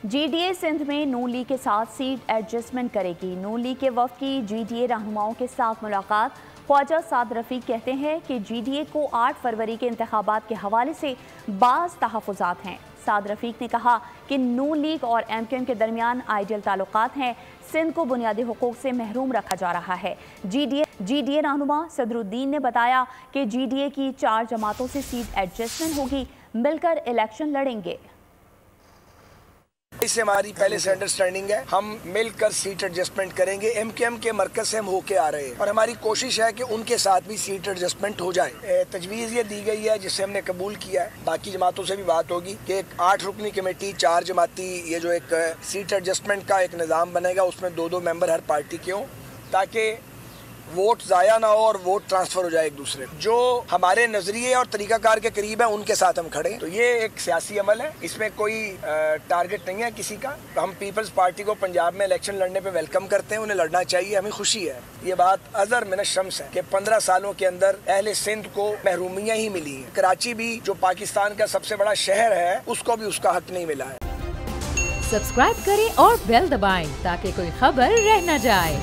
G D A Sindh میں نون league کے ساتھ سیٹ ایڈجسٹمنٹ کرے گی۔ نون لیگ کے وفد کی جی ڈی اے رہنماؤں کے ساتھ ملاقات۔ خواجہ سعد رفیق کہتے ہیں کہ جی ڈی اے کو 8 فروری کے انتخابات کے حوالے سے بعض تحفظات ہیں۔ سعد رفیق نے کہا کہ نون لیگ اور ایم کیو ایم کے درمیان آئیڈیل تعلقات ہیں۔ سندھ کو بنیادی حقوق سے محروم رکھا جا رہا ہے۔ جی ڈی اے رہنما صدر الدین نے بتایا کہ جی ڈی اے کی 4 جماعتوں سے سیٹ ایڈجسٹمنٹ ہوگی، مل کر الیکشن لڑیں گے۔ اس سے ہماری پہلے سے انڈرسٹینڈنگ ہے، ہم مل کر سیٹ ایڈجسٹمنٹ کریں گے۔ ایم کیو ایم کے مرکز سے ہم ہو کے آ رہے ہیں اور ہماری کوشش ہے کہ ان کے ساتھ بھی سیٹ ایڈجسٹمنٹ ہو جائے۔ تجویز یہ دی گئی ہے جسے ہم نے قبول کیا ہے، باقی جماعتوں سے بھی بات ہوگی کہ ایک 8 رکنی کمیٹی 4 جماعتی یہ جو ایک سیٹ ایڈجسٹمنٹ کا ایک نظام بنے گا، اس میں 2 ممبر ہر پارٹی کے ہوں تاکہ ووٹ ضائع نہ ہو اور ووٹ ٹرانسفر ہو جائے ایک دوسرے کو۔ جو ہمارے نظریے اور طریقہ کار کے قریب ہے ان کے ساتھ ہم کھڑے ہیں۔ تو یہ ایک سیاسی عمل ہے، اس میں کوئی ٹارگٹ نہیں ہے کسی کا۔ ہم پیپلز پارٹی کو پنجاب میں الیکشن لڑنے پہ ویلکم کرتے ہیں، انہیں لڑنا چاہیے، ہمیں خوشی ہے۔ یہ بات ازہر من الشمس ہے کہ 15 سالوں کے اندر اہل سندھ کو محرومیاں ہی ملی ہیں۔ کراچی بھی جو پاکستان کا سب سے بڑا شہر ہے، اس کو بھی اس کا حق نہیں ملا ہے۔ سبسکرائب کریں اور بیل دبائیں تاکہ کوئی خبر رہ نہ جائے۔